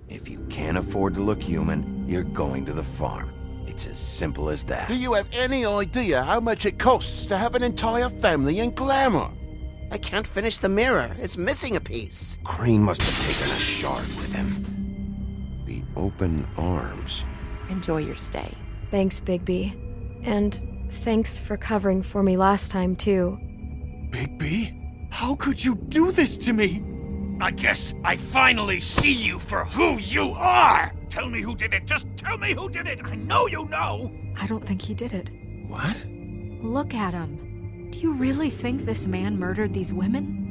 If you can't afford to look human, you're going to the farm. It's as simple as that. Do you have any idea how much it costs to have an entire family in glamour? I can't finish the mirror. It's missing a piece. Crane must have taken a shard with him. The open arms. Enjoy your stay. Thanks, Bigby. And thanks for covering for me last time, too. Bigby? How could you do this to me? I guess I finally see you for who you are! Tell me who did it! Just tell me who did it! I know you know! I don't think he did it. What? Look at him. Do you really think this man murdered these women?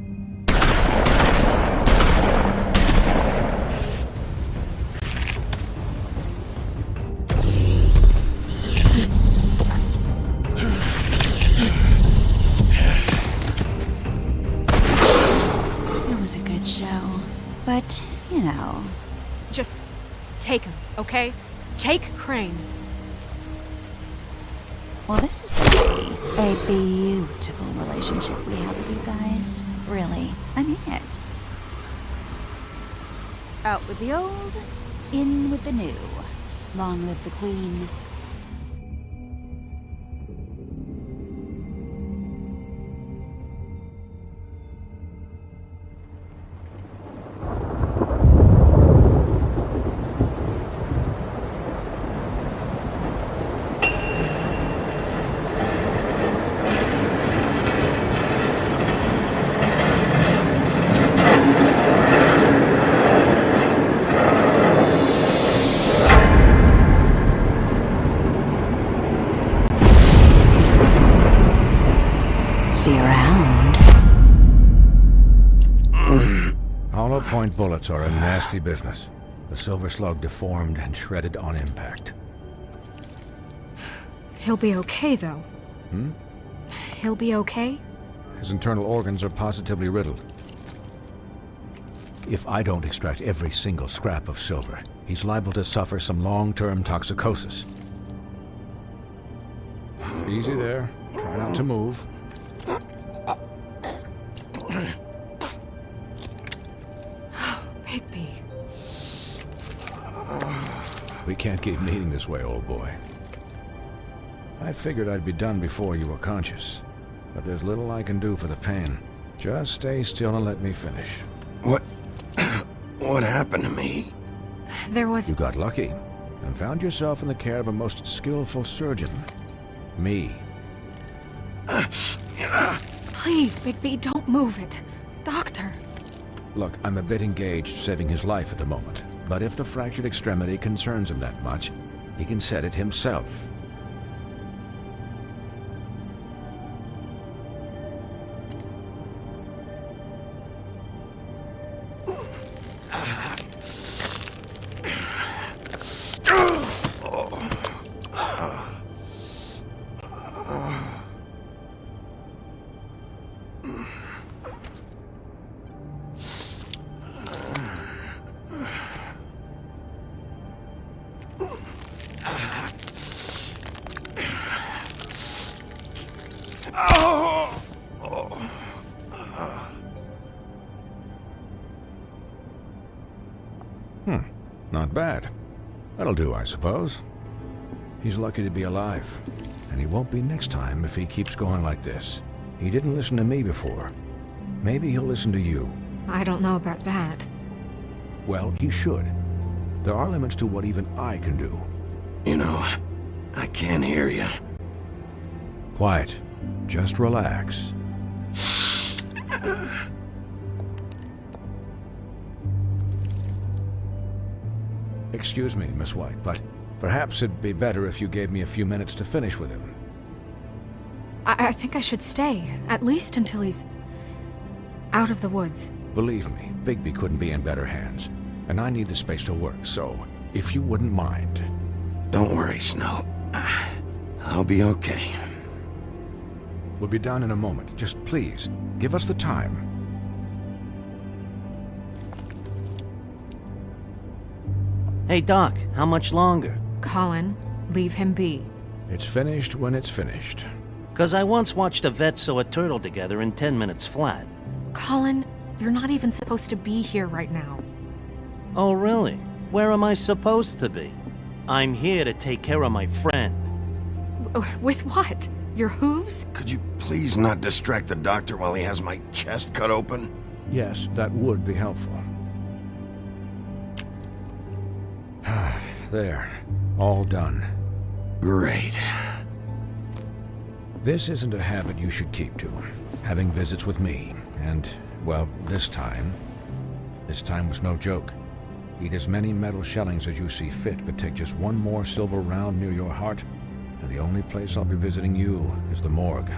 It was a good show. But, you know... Just take him, okay? Take Crane. Well, this is gonna be a beautiful relationship we have with you guys. Really. I mean it. Out with the old, in with the new. Long live the Queen. See you around. Hollow point bullets are a nasty business. The silver slug deformed and shredded on impact. He'll be okay, though. He'll be okay? His internal organs are positively riddled. If I don't extract every single scrap of silver, he's liable to suffer some long-term toxicosis. Easy there. Try not to move. Bigby. We can't keep needing this way, old boy. I figured I'd be done before you were conscious, but there's little I can do for the pain. Just stay still and let me finish. What happened to me? There was... You got lucky and found yourself in the care of a most skillful surgeon. Me. Please, Bigby, don't move it. Doctor. Look, I'm a bit engaged saving his life at the moment, but if the fractured extremity concerns him that much, he can set it himself. Not bad. That'll do, I suppose. He's lucky to be alive, and he won't be next time if he keeps going like this. He didn't listen to me before. Maybe he'll listen to you. I don't know about that. Well, he should. There are limits to what even I can do. You know, I can't hear you. Quiet. Just relax. Excuse me, Miss White, but perhaps it'd be better if you gave me a few minutes to finish with him. I think I should stay, at least until he's out of the woods. Believe me, Bigby couldn't be in better hands, and I need the space to work, so if you wouldn't mind. Don't worry, Snow. I'll be okay. We'll be done in a moment. Just please, give us the time. Hey, Doc, how much longer? Colin, leave him be. It's finished when it's finished. 'Cause I once watched a vet sew a turtle together in 10 minutes flat. Colin, you're not even supposed to be here right now. Oh, really? Where am I supposed to be? I'm here to take care of my friend. With what? Your hooves? Could you please not distract the doctor while he has my chest cut open? Yes, that would be helpful. There. All done. Great. This isn't a habit you should keep to. Having visits with me. And, well, this time was no joke. Eat as many metal shellings as you see fit, but take just one more silver round near your heart, and the only place I'll be visiting you is the morgue.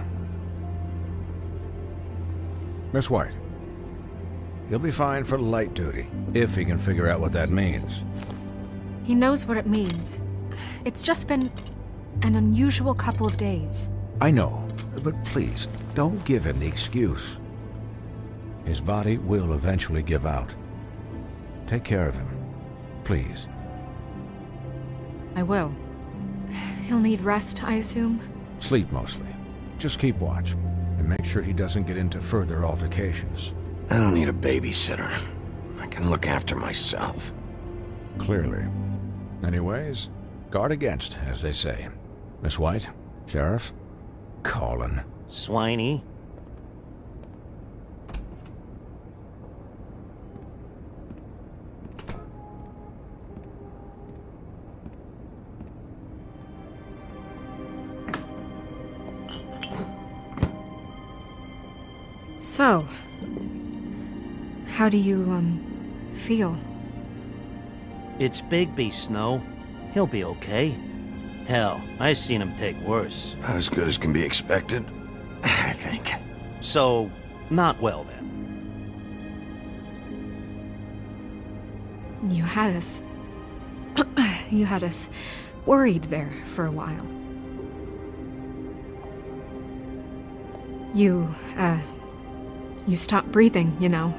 Miss White, he'll be fine for light duty, if he can figure out what that means. He knows what it means. It's just been an unusual couple of days. I know, but please, don't give him the excuse. His body will eventually give out. Take care of him, please. I will. He'll need rest, I assume? Sleep mostly. Just keep watch, and make sure he doesn't get into further altercations. I don't need a babysitter. I can look after myself. Clearly. Anyways, guard against, as they say. Miss White, Sheriff, Colin. Swiney. So, how do you, feel? It's Bigby, Snow. He'll be okay. Hell, I seen him take worse. Not as good as can be expected, I think. So, not well then. You had us... you had us worried there for a while. You stopped breathing, you know,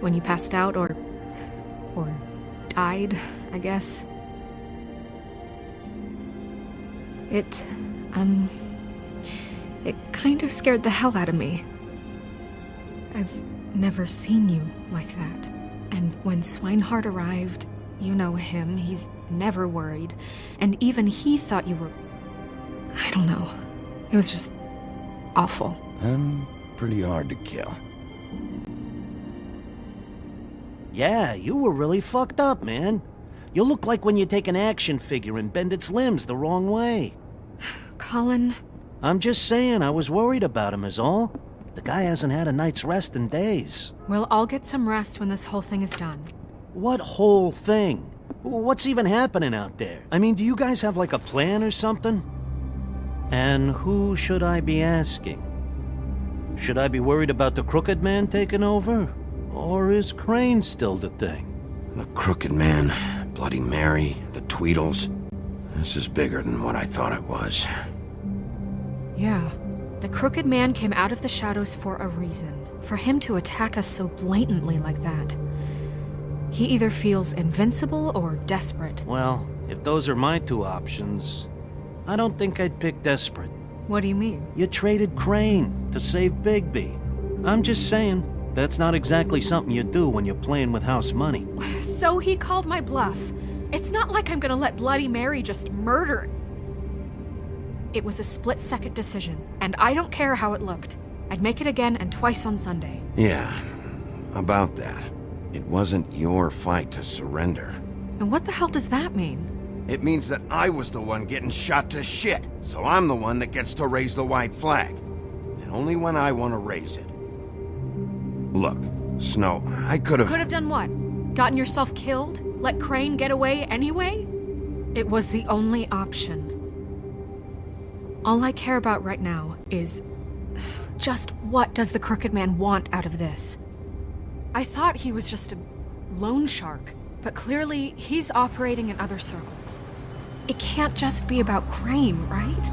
when you passed out or died, I guess. It kind of scared the hell out of me. I've never seen you like that. And when Swinehart arrived, you know him, he's never worried. And even he thought you were... I don't know. It was just awful. I'm pretty hard to kill. Yeah, you were really fucked up, man. You look like when you take an action figure and bend its limbs the wrong way. Colin... I'm just saying, I was worried about him is all. The guy hasn't had a night's rest in days. We'll all get some rest when this whole thing is done. What whole thing? What's even happening out there? I mean, do you guys have like a plan or something? And who should I be asking? Should I be worried about the Crooked Man taking over? Or is Crane still the thing? The Crooked Man, Bloody Mary, the Tweedles. This is bigger than what I thought it was. Yeah. The Crooked Man came out of the shadows for a reason. For him to attack us so blatantly like that. He either feels invincible or desperate. Well, if those are my two options, I don't think I'd pick desperate. What do you mean? You traded Crane to save Bigby. I'm just saying, that's not exactly something you do when you're playing with house money. So he called my bluff. It's not like I'm gonna let Bloody Mary just murder... It was a split-second decision, and I don't care how it looked. I'd make it again and twice on Sunday. Yeah, about that. It wasn't your fight to surrender. And what the hell does that mean? It means that I was the one getting shot to shit, so I'm the one that gets to raise the white flag. And only when I want to raise it. Look, Snow, I could have... Could have done what? Gotten yourself killed? Let Crane get away anyway? It was the only option. All I care about right now is... just what does the Crooked Man want out of this? I thought he was just a loan shark, but clearly he's operating in other circles. It can't just be about Crane, right?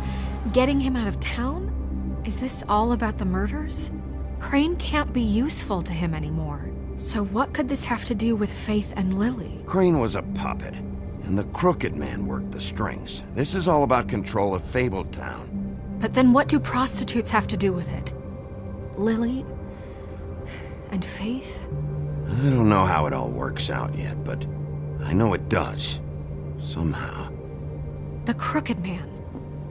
Getting him out of town? Is this all about the murders? Crane can't be useful to him anymore. So what could this have to do with Faith and Lily? Crane was a puppet, and the Crooked Man worked the strings. This is all about control of Fabletown. But then what do prostitutes have to do with it? Lily? And Faith? I don't know how it all works out yet, but I know it does. Somehow. The Crooked Man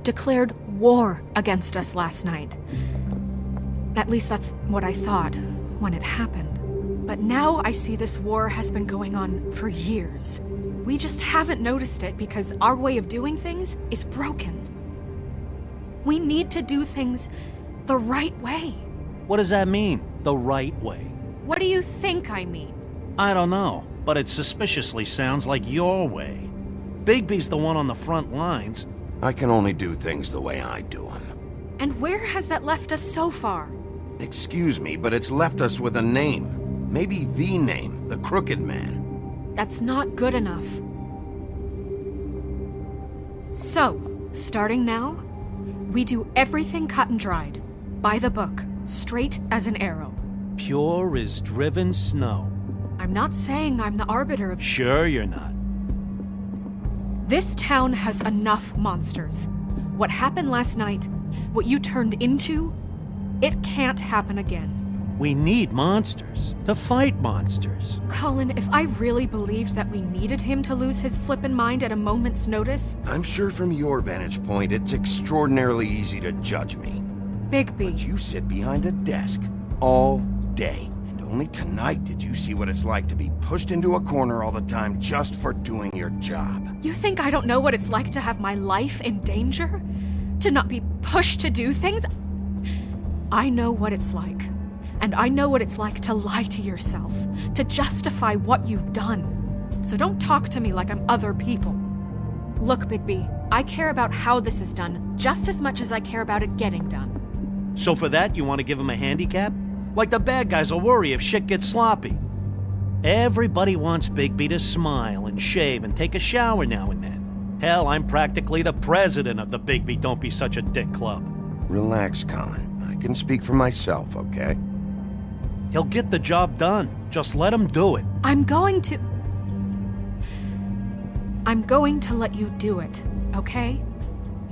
declared war against us last night. At least that's what I thought when it happened. But now I see this war has been going on for years. We just haven't noticed it because our way of doing things is broken. We need to do things the right way. What does that mean, the right way? What do you think I mean? I don't know, but it suspiciously sounds like your way. Bigby's the one on the front lines. I can only do things the way I do them. And where has that left us so far? Excuse me, but it's left us with a name. Maybe the name, the Crooked Man. That's not good enough. So, starting now, we do everything cut and dried. By the book, straight as an arrow. Pure as driven snow. I'm not saying I'm the arbiter of... Sure you're not. This town has enough monsters. What happened last night, what you turned into, it can't happen again. We need monsters. To fight monsters. Colin, if I really believed that we needed him to lose his flippin' mind at a moment's notice... I'm sure from your vantage point, it's extraordinarily easy to judge me. Bigby. But you sit behind a desk all day. And only tonight did you see what it's like to be pushed into a corner all the time just for doing your job. You think I don't know what it's like to have my life in danger? To not be pushed to do things? I know what it's like. And I know what it's like to lie to yourself, to justify what you've done. So don't talk to me like I'm other people. Look, Bigby, I care about how this is done just as much as I care about it getting done. So for that, you want to give him a handicap? Like the bad guys will worry if shit gets sloppy. Everybody wants Bigby to smile and shave and take a shower now and then. Hell, I'm practically the president of the Bigby Don't Be Such a Dick Club. Relax, Colin. I can speak for myself, okay? He'll get the job done. Just let him do it. I'm going to let you do it, okay?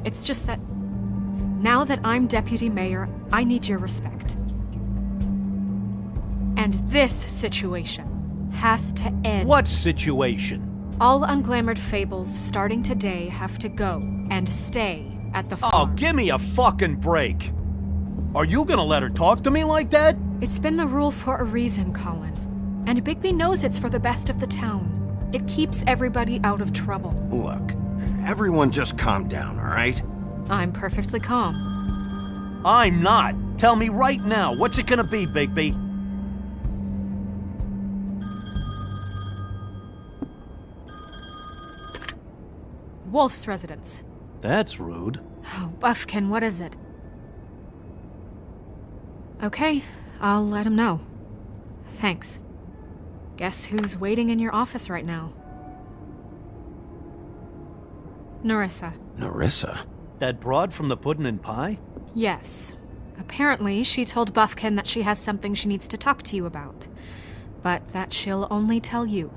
It's just that now that I'm deputy mayor, I need your respect. And this situation has to end. What situation? All unglamored fables starting today have to go and stay at the farm. Oh, give me a fucking break. Are you gonna let her talk to me like that? It's been the rule for a reason, Colin. And Bigby knows it's for the best of the town. It keeps everybody out of trouble. Look, everyone just calm down, all right? I'm perfectly calm. I'm not. Tell me right now, what's it gonna be, Bigby? Wolf's residence. That's rude. Oh, Buffkin, what is it? Okay, I'll let him know. Thanks. Guess who's waiting in your office right now? Nerissa. Nerissa? That broad from the Puddin' and Pie? Yes. Apparently, she told Buffkin that she has something she needs to talk to you about. But that she'll only tell you.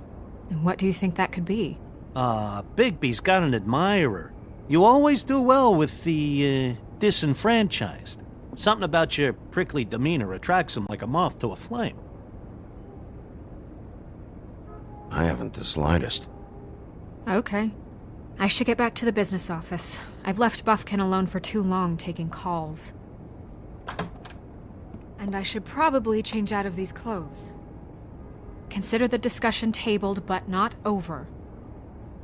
And what do you think that could be? Bigby's got an admirer. You always do well with the, disenfranchised. Something about your prickly demeanor attracts him like a moth to a flame. I haven't the slightest. Okay. I should get back to the business office. I've left Buffkin alone for too long taking calls. And I should probably change out of these clothes. Consider the discussion tabled but not over.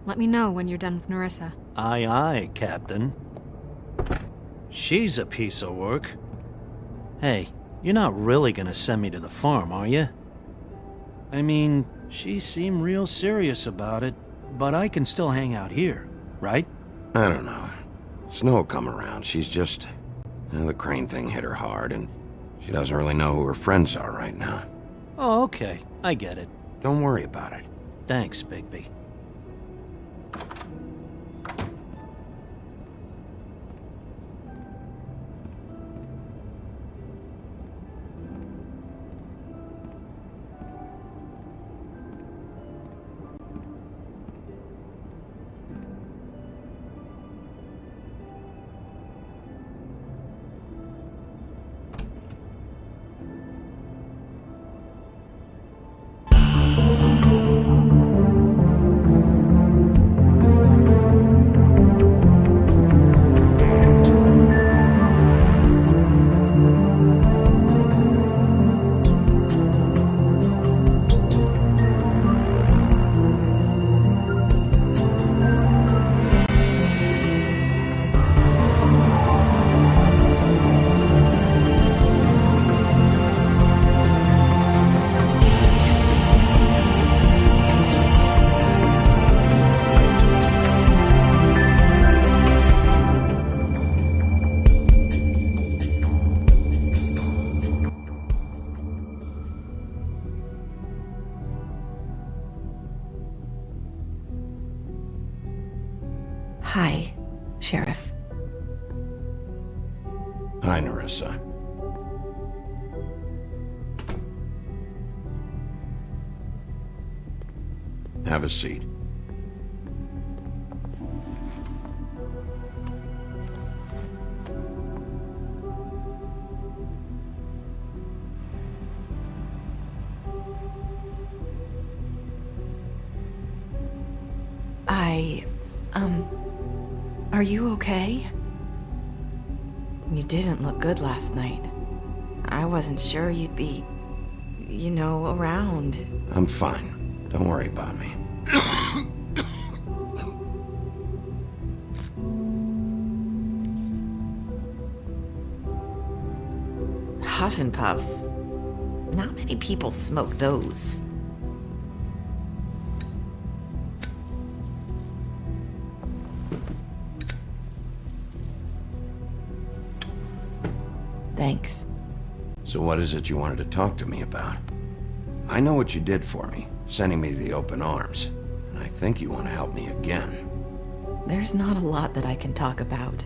Let me know when you're done with Nerissa. Aye, aye, Captain. She's a piece of work. Hey, You're not really gonna send me to the farm, are you? I mean, she seemed real serious about it, but I can still hang out here, right? I don't know. Snow come around. She's just... the Crane thing hit her hard, and she doesn't really know who her friends are right now. Oh, okay. I get it. Don't worry about it. Thanks, Bigby. Hi, Sheriff. Hi, Nerissa. Have a seat. Are you okay? You didn't look good last night. I wasn't sure you'd be, around. I'm fine. Don't worry about me. Huff and Puffs. Not many people smoke those. Thanks. So what is it you wanted to talk to me about? I know what you did for me, sending me to the open arms. And I think you want to help me again. There's not a lot that I can talk about.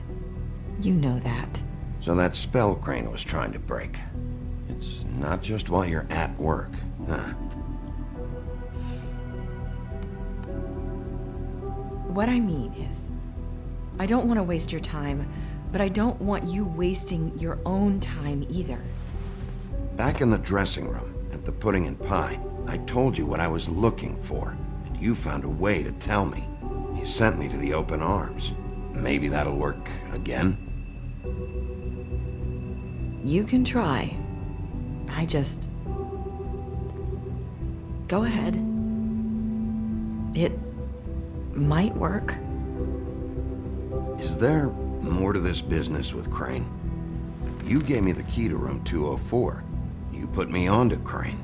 You know that. So that spell Crane was trying to break. It's not just while you're at work, huh? What I mean is, I don't want to waste your time, but I don't want you wasting your own time either. Back in the dressing room, at the pudding and pie, I told you what I was looking for, and you found a way to tell me. You sent me to the open arms. Maybe that'll work again? You can try. Go ahead. It might work. Is there more to this business with Crane? You gave me the key to room 204. You put me on to Crane.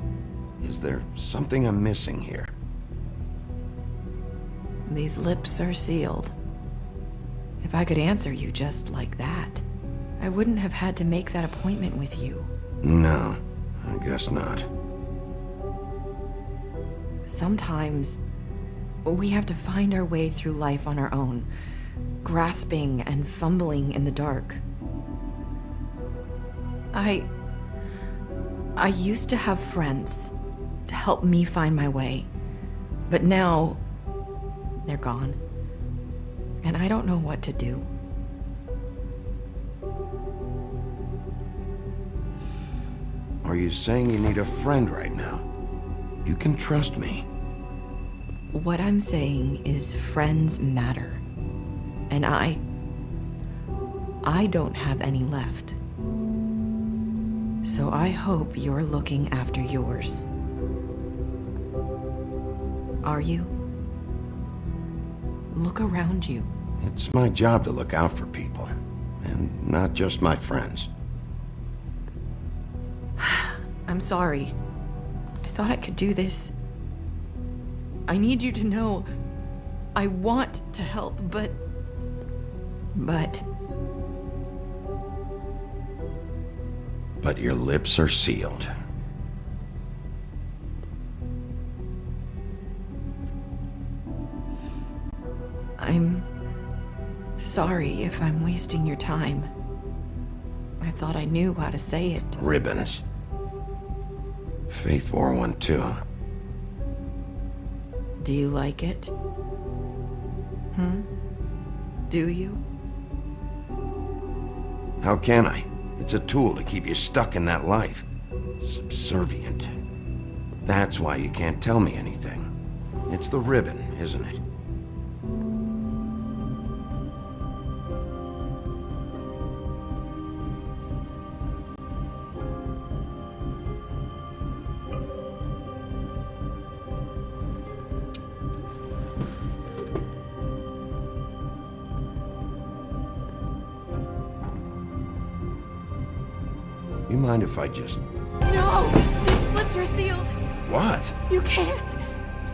Is there something I'm missing here? These lips are sealed. If I could answer you just like that, I wouldn't have had to make that appointment with you. No, I guess not. Sometimes we have to find our way through life on our own, grasping and fumbling in the dark. I used to have friends to help me find my way, but now they're gone, and I don't know what to do. Are you saying you need a friend right now? You can trust me. What I'm saying is friends matter, and I don't have any left. So I hope you're looking after yours. Are you? Look around you. It's my job to look out for people, and not just my friends. I'm sorry. I thought I could do this. I need you to know I want to help, but... But your lips are sealed. I'm sorry if I'm wasting your time. I thought I knew how to say it. Ribbons. Faith 412. Do you like it? Do you? How can I? It's a tool to keep you stuck in that life. Subservient. That's why you can't tell me anything. It's the ribbon, isn't it? You mind if I just... No! These lips are sealed! What? You can't!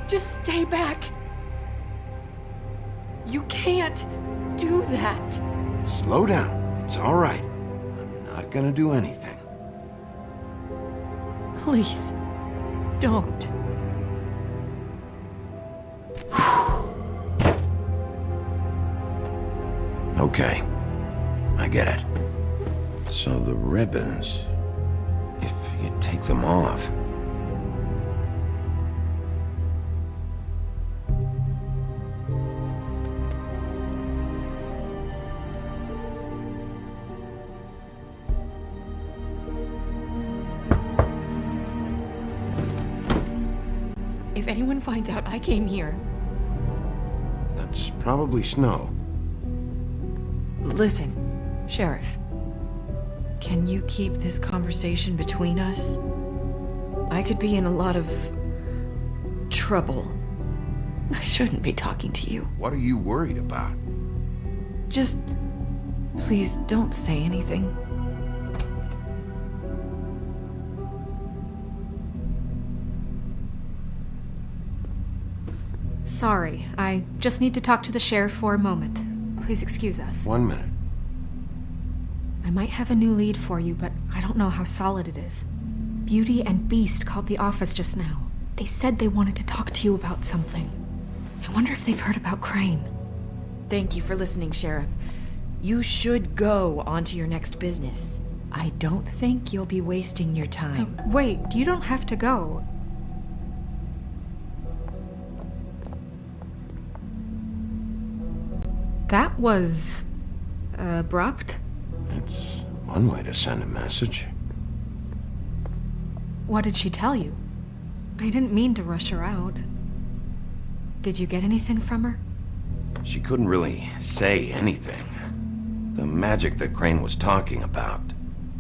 Just stay back! You can't do that! Slow down. It's all right. I'm not gonna do anything. Please, don't. Okay. I get it. So the ribbons... If you take them off... If anyone finds out I came here... That's probably snow. Listen, Sheriff. Can you keep this conversation between us? I could be in a lot of... trouble. I shouldn't be talking to you. What are you worried about? Just... please don't say anything. Sorry, I just need to talk to the sheriff for a moment. Please excuse us. 1 minute. I might have a new lead for you, but I don't know how solid it is. Beauty and Beast called the office just now. They said they wanted to talk to you about something. I wonder if they've heard about Crane. Thank you for listening, Sheriff. You should go on to your next business. I don't think you'll be wasting your time. Wait, you don't have to go. That was... abrupt? It's one way to send a message. What did she tell you? I didn't mean to rush her out. Did you get anything from her? She couldn't really say anything. The magic that Crane was talking about,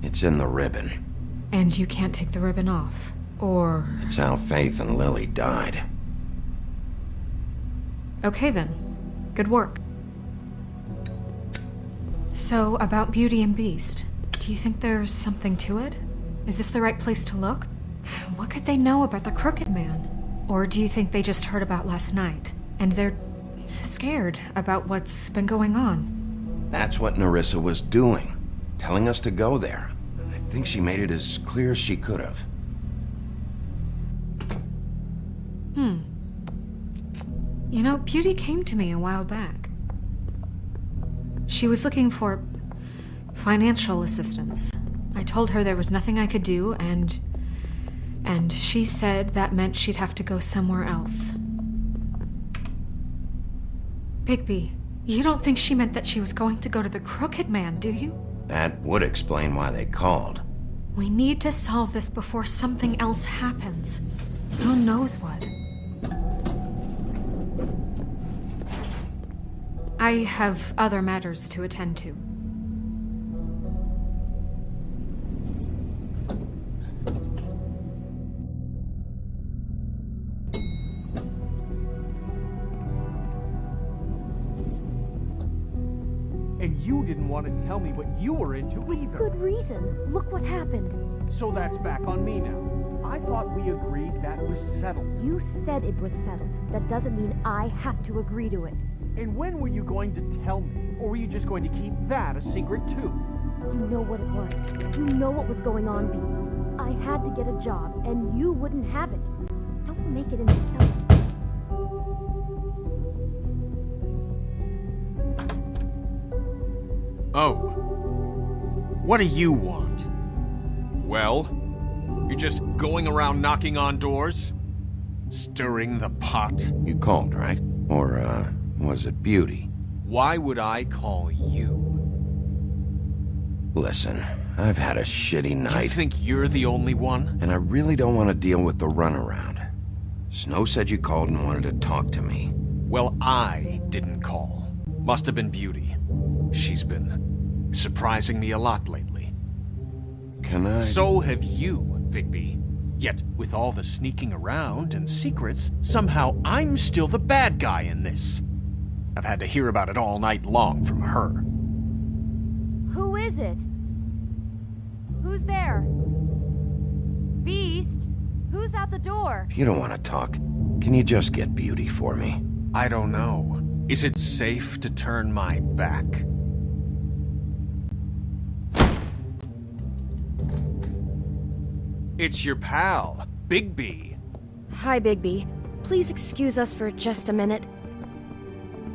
it's in the ribbon. And you can't take the ribbon off? Or... It's how Faith and Lily died. Okay then. Good work. So, about Beauty and Beast, do you think there's something to it? Is this the right place to look? What could they know about the Crooked Man? Or do you think they just heard about last night, and they're scared about what's been going on? That's what Nerissa was doing, telling us to go there. I think she made it as clear as she could have. You know, Beauty came to me a while back. She was looking for financial assistance. I told her there was nothing I could do, and she said that meant she'd have to go somewhere else. Bigby, you don't think she meant that she was going to go to the Crooked Man, do you? That would explain why they called. We need to solve this before something else happens. Who knows what? I have other matters to attend to. And you didn't want want to tell me what you were into either. Good reason. Look what happened. So that's back on me now. I thought we agreed that was settled. You said it was settled. That doesn't mean I have to agree to it. And when were you going to tell me? Or were you just going to keep that a secret too? You know what it was. You know what was going on, Beast. I had to get a job, and you wouldn't have it. Don't make it into something. Oh. What do you want? Well, you're just going around knocking on doors? Stirring the pot? You called, right? Or, was it Beauty? Why would I call you? Listen, I've had a shitty night. You think you're the only one? And I really don't want to deal with the runaround. Snow said you called and wanted to talk to me. Well, I didn't call. Must have been Beauty. She's been surprising me a lot lately. Can I? So have you, Bigby. Yet, with all the sneaking around and secrets, somehow I'm still the bad guy in this. I've had to hear about it all night long from her. Who is it? Who's there? Beast? Who's at the door? If you don't want to talk, can you just get Beauty for me? I don't know. Is it safe to turn my back? It's your pal, Bigby. Hi, Bigby. Please excuse us for just a minute.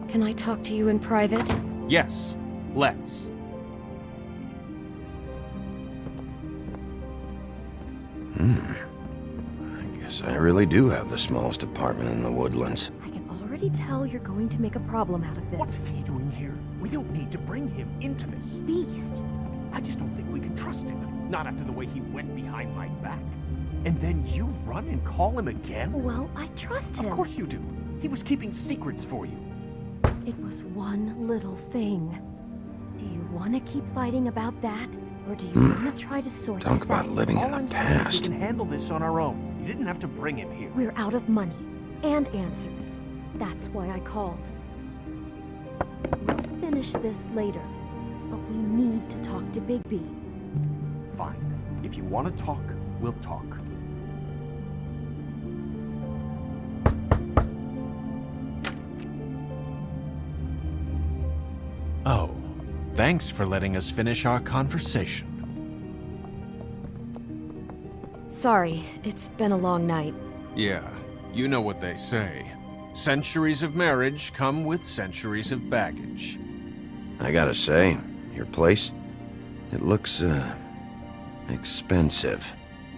Can I talk to you in private? Yes, let's. I guess I really do have the smallest apartment in the Woodlands. I can already tell you're going to make a problem out of this. What's he doing here? We don't need to bring him into this. Beast? I just don't think we can trust him. Not after the way he went behind my back. And then you run and call him again? Well, I trust him. Of course you do. He was keeping secrets for you. It was one little thing. Do you want to keep fighting about that? Or do you want to try to sort Talk this about out? living All in I'm the saying is we past. can handle this on our own. You didn't have to bring him here. We're out of money. And answers. That's why I called. We'll finish this later. But we need to talk to Bigby. Fine. If you want to talk, we'll talk. Oh, thanks for letting us finish our conversation. Sorry, it's been a long night. Yeah, you know what they say. Centuries of marriage come with centuries of baggage. I gotta say, your place, it looks, expensive.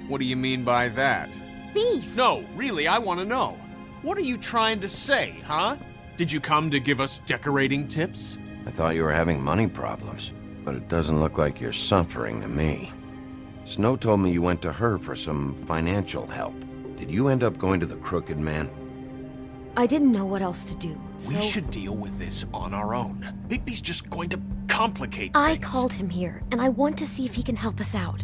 What do you mean by that? Beast! No, really, I want to know. What are you trying to say, huh? Did you come to give us decorating tips? I thought you were having money problems, but it doesn't look like you're suffering to me. Snow told me you went to her for some financial help. Did you end up going to the Crooked Man? I didn't know what else to do, so We should deal with this on our own. Bigby's just going to complicate I things. called him here, and I want to see if he can help us out.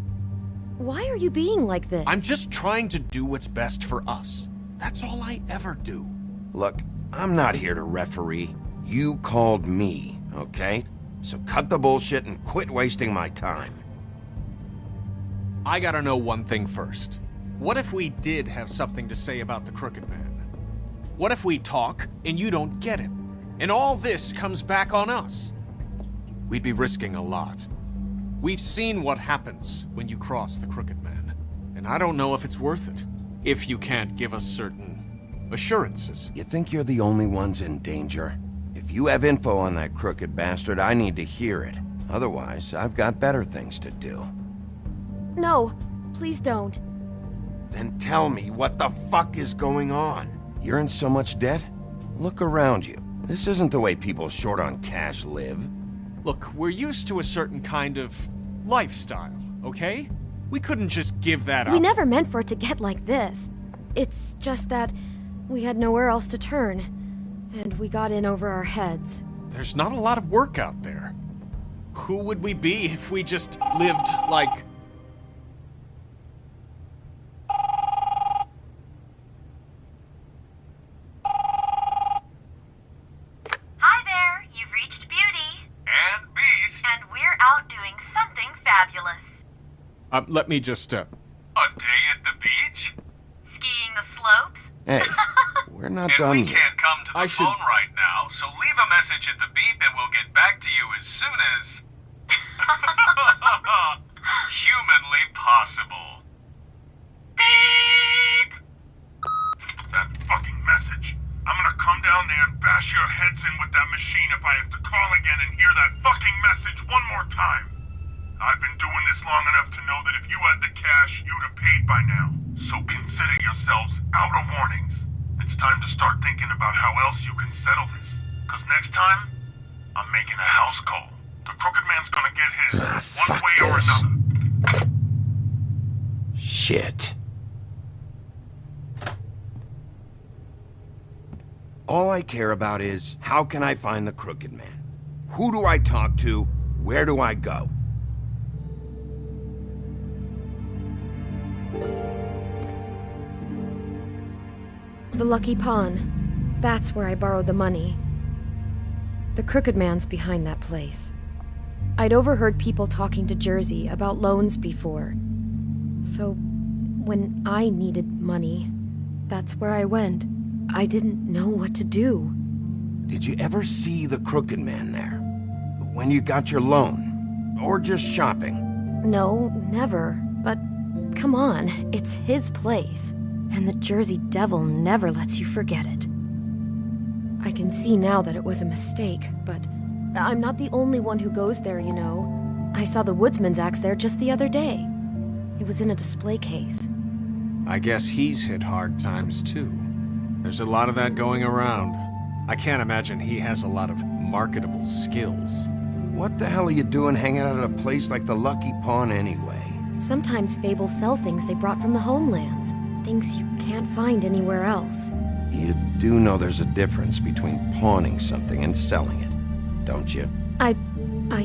Why are you being like this? I'm just trying to do what's best for us. That's all I ever do. Look, I'm not here to referee. You called me, okay? So cut the bullshit and quit wasting my time. I gotta know one thing first. What if we did have something to say about the Crooked Man? What if we talk and you don't get it? And all this comes back on us? We'd be risking a lot. We've seen what happens when you cross the Crooked Man. And I don't know if it's worth it. If you can't give us certain assurances. You think you're the only ones in danger? If you have info on that crooked bastard, I need to hear it. Otherwise, I've got better things to do. No, please don't. Then tell me what the fuck is going on? You're in so much debt? Look around you. This isn't the way people short on cash live. Look, we're used to a certain kind of lifestyle, okay? We couldn't just give that up. We never meant for it to get like this. It's just that we had nowhere else to turn, and we got in over our heads. There's not a lot of work out there. Who would we be if we just lived like... Hi there, you've reached Beauty. And Beast. And we're Let me just, A day at the beach? Skiing the slopes? Hey, we're not And done we yet. can't come to the phone right now, so leave a message at the beep and we'll get back to you as soon as... humanly possible. Beep! That fucking message. I'm gonna come down there and bash your heads in with that machine if I have to call again and hear that fucking message one more time. I've been doing this long enough to know that if you had the cash, you'd have paid by now. So consider yourselves out of warnings. It's time to start thinking about how else you can settle this. Because next time, I'm making a house call. The Crooked Man's gonna get his, one fuck way or this. another. Shit. All I care about is, how can I find the Crooked Man? Who do I talk to? Where do I go? The Lucky Pawn. That's where I borrowed the money. The Crooked Man's behind that place. I'd overheard people talking to Jersey about loans before. So, when I needed money, that's where I went. I didn't know what to do. Did you ever see the Crooked Man there? When you got your loan? Or just shopping? No, never. But come on, it's his place. And the Jersey Devil never lets you forget it. I can see now that it was a mistake, but I'm not the only one who goes there, you know. I saw the Woodsman's axe there just the other day. It was in a display case. I guess he's hit hard times too. There's a lot of that going around. I can't imagine he has a lot of marketable skills. What the hell are you doing hanging out at a place like the Lucky Pawn anyway? Sometimes fables sell things they brought from the homelands. Things you can't find anywhere else. You do know there's a difference between pawning something and selling it, don't you? I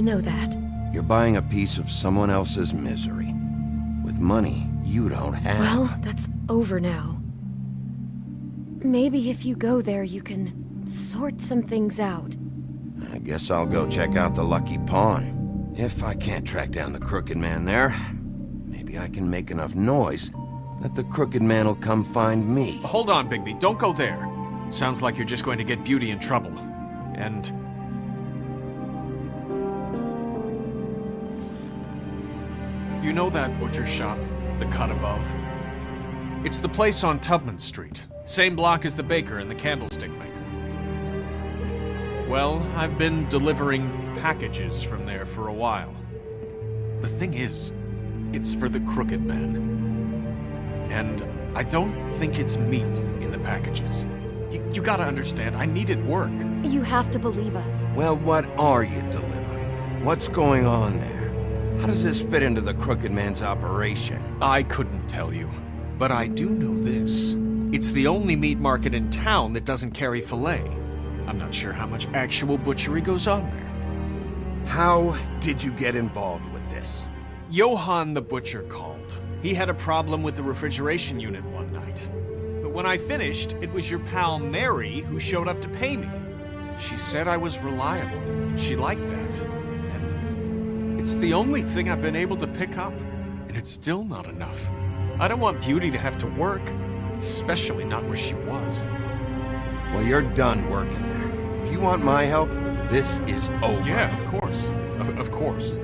know that. You're buying a piece of someone else's misery. With money you don't have. Well, that's over now. Maybe if you go there, you can sort some things out. I guess I'll go check out the Lucky Pawn. If I can't track down the Crooked Man there, maybe I can make enough noise that the Crooked Man will come find me. Hold on, Bigby. Don't go there. Sounds like you're just going to get Beauty in trouble. And... you know that butcher shop, the cut above? It's the place on Tubman Street. Same block as the baker and the candlestick maker. Well, I've been delivering packages from there for a while. The thing is, it's for the Crooked Man. And I don't think it's meat in the packages. You gotta understand, I needed work. You have to believe us. Well, what are you delivering? What's going on there? How does this fit into the Crooked Man's operation? I couldn't tell you, but I do know this. It's the only meat market in town that doesn't carry filet. I'm not sure how much actual butchery goes on there. How did you get involved with this? Johann the butcher called. He had a problem with the refrigeration unit one night. But when I finished, it was your pal Mary who showed up to pay me. She said I was reliable. She liked that. And it's the only thing I've been able to pick up, and it's still not enough. I don't want Beauty to have to work, especially not where she was. Well, you're done working there. If you want my help, this is over. Yeah, of course. Of course.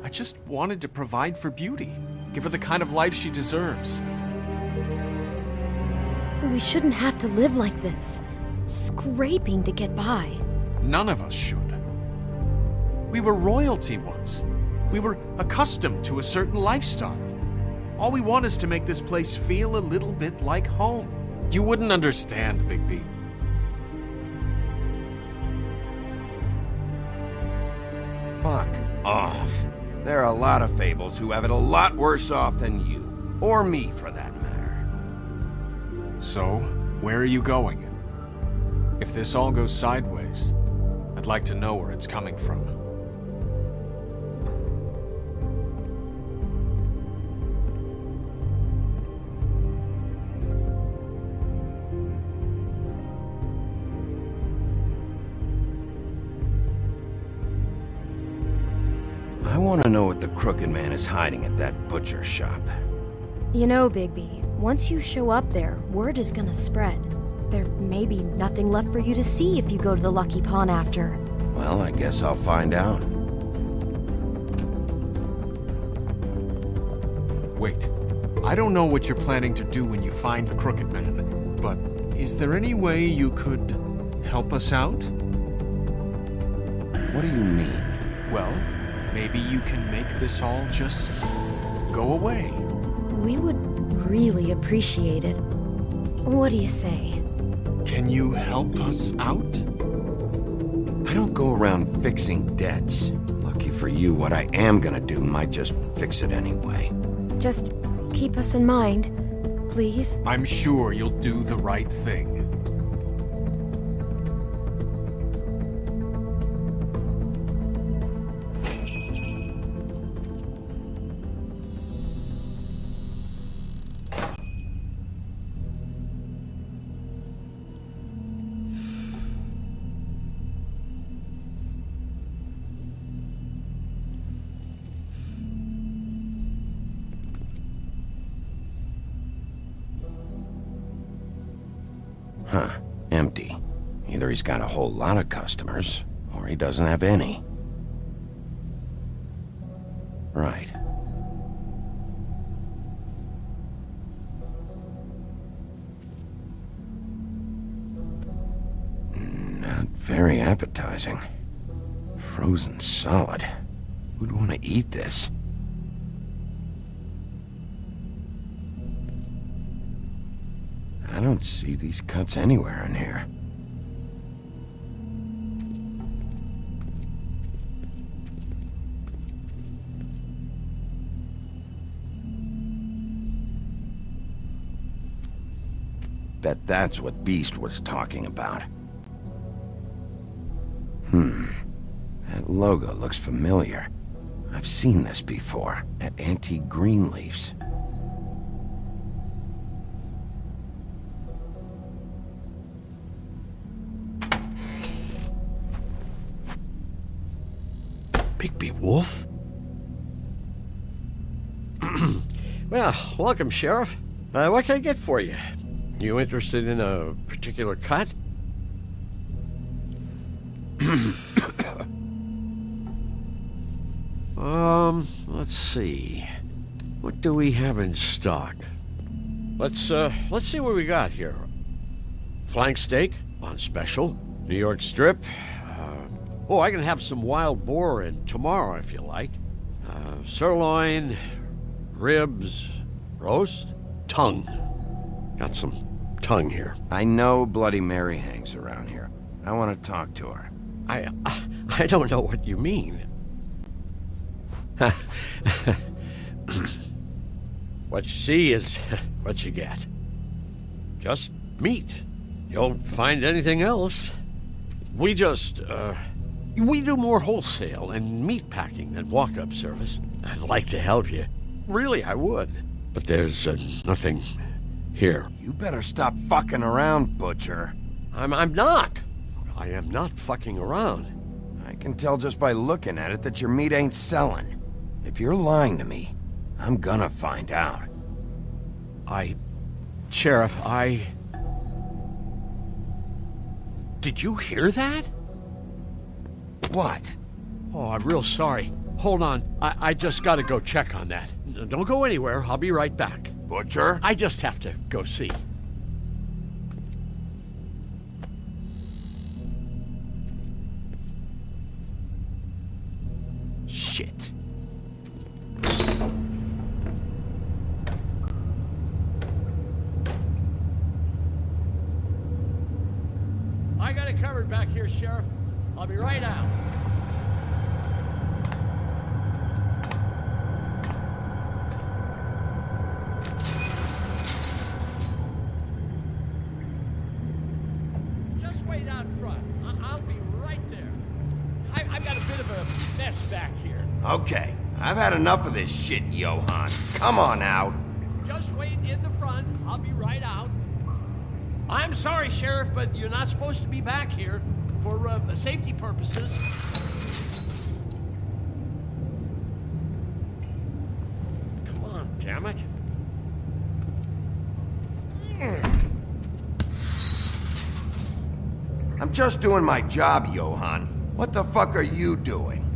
I just wanted to provide for Beauty. Give her the kind of life she deserves. We shouldn't have to live like this. Scraping to get by. None of us should. We were royalty once. We were accustomed to a certain lifestyle. All we want is to make this place feel a little bit like home. You wouldn't understand, Bigby. Fuck off. There are a lot of fables who have it a lot worse off than you. Or me, for that matter. So, where are you going? If this all goes sideways, I'd like to know where it's coming from. want to know what the Crooked Man is hiding at that butcher shop. You know, Bigby, once you show up there, word is gonna spread. There may be nothing left for you to see if you go to the Lucky Pawn after. Well, I guess I'll find out. Wait. I don't know what you're planning to do when you find the Crooked Man, but is there any way you could help us out? What do you mean? Well, maybe you can make this all just go away. We would really appreciate it. What do you say? Can you help us out? I don't go around fixing debts. Lucky for you, what I am gonna do might just fix it anyway. Just keep us in mind, please. I'm sure you'll do the right thing. Huh. Empty. Either he's got a whole lot of customers, or he doesn't have any. Right. Not very appetizing. Frozen solid. Who'd want to eat this? I don't see these cuts anywhere in here. Bet that's what Beast was talking about. That logo looks familiar. I've seen this before, at Antique Greenleaf's. Bigby Wolf? Well, welcome, Sheriff. What can I get for you? You interested in a particular cut? Let's see. What do we have in stock? Let's see what we got here. Flank steak on special. New York strip. I can have some wild boar in tomorrow if you like. Sirloin, ribs, roast, tongue. Got some tongue here. I know Bloody Mary hangs around here. I want to talk to her. I don't know what you mean. What you see is what you get. Just meat. You won't find anything else. We do more wholesale and meat packing than walk-up service. I'd like to help you. Really, I would. But there's nothing here. You better stop fucking around, Butcher. I'm not. I am not fucking around. I can tell just by looking at it that your meat ain't selling. If you're lying to me, I'm gonna find out. Sheriff, Did you hear that? What? Oh, I'm real sorry. Hold on. I just gotta go check on that. Don't go anywhere. I'll be right back. Butcher? I just have to go see. Shit. I got it covered back here, Sheriff. I'll be right out. Just wait out front. I'll be right there. I've got a bit of a mess back here. Okay, I've had enough of this shit, Johann. Come on out. Just wait in the front. I'll be right out. I'm sorry, Sheriff, but you're not supposed to be back here for safety purposes. damn it. I'm just doing my job, Johann. What the fuck are you doing?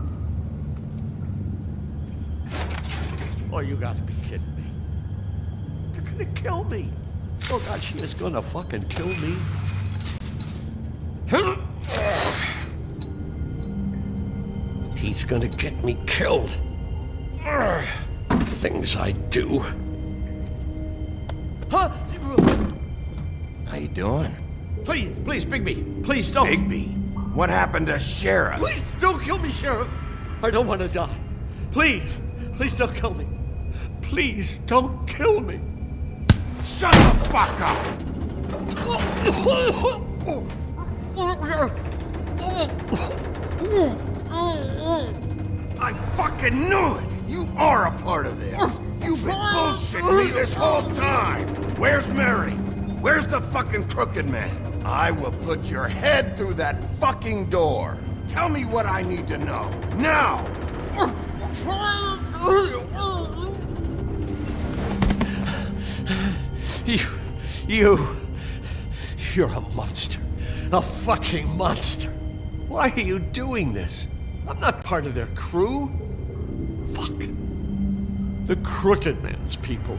Oh, you gotta be kidding me. They're gonna kill me. Oh God, she is gonna fucking kill me. He's gonna get me killed. Things I do. Huh? How you doing? Please, please, Bigby. Please don't. Bigby? What happened to Sheriff? Please don't kill me, Sheriff. I don't want to die. Please, please don't kill me. Please don't kill me. Shut the fuck up! I fucking knew it! You are a part of this! You've been bullshitting me this whole time! Where's Mary? Where's the fucking crooked man? I will put your head through that fucking door! Tell me what I need to know, now! You're a monster. A fucking monster. Why are you doing this? I'm not part of their crew. Fuck. The Crooked Man's people.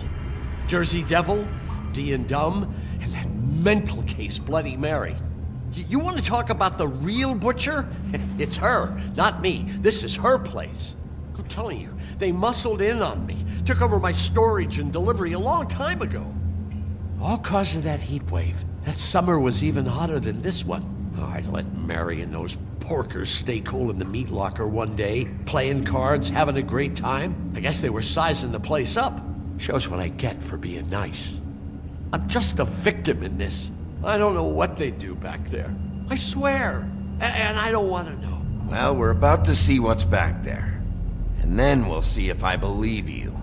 Jersey Devil, D and Dumb, and that mental case Bloody Mary. You want to talk about the real butcher? It's her, not me. This is her place. I'm telling you, they muscled in on me, took over my storage and delivery a long time ago. All cause of that heat wave. That summer was even hotter than this one. Oh, I'd let Mary and those porkers stay cool in the meat locker one day, playing cards, having a great time. I guess they were sizing the place up. Shows what I get for being nice. I'm just a victim in this. I don't know what they do back there. I swear. And I don't want to know. Well, we're about to see what's back there. And then we'll see if I believe you.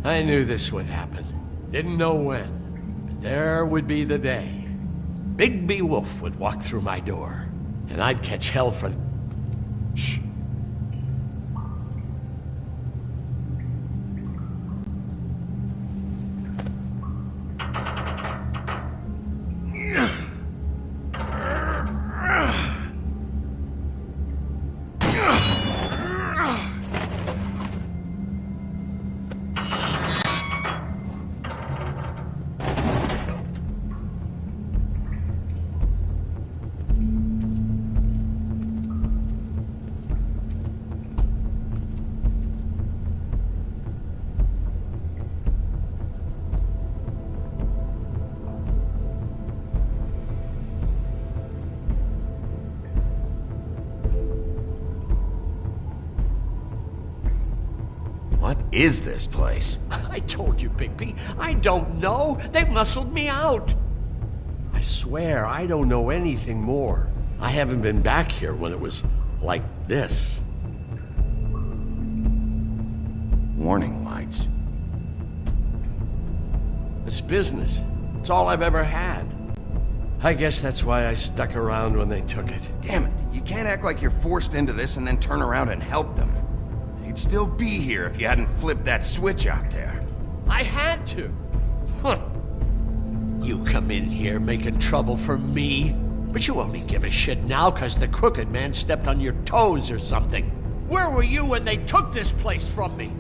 I knew this would happen. Didn't know when. But there would be the day. Bigby Wolf would walk through my door. And I'd catch hell for... Shh. What is this place? I told you, Bigby. I don't know. They muscled me out. I swear, I don't know anything more. I haven't been back here when it was like this. Warning lights. It's business. It's all I've ever had. I guess that's why I stuck around when they took it. Damn it, you can't act like you're forced into this and then turn around and help them. You'd still be here if you hadn't flipped that switch out there. I had to. Huh. You come in here making trouble for me, but you only give a shit now because the Crooked Man stepped on your toes or something. Where were you when they took this place from me?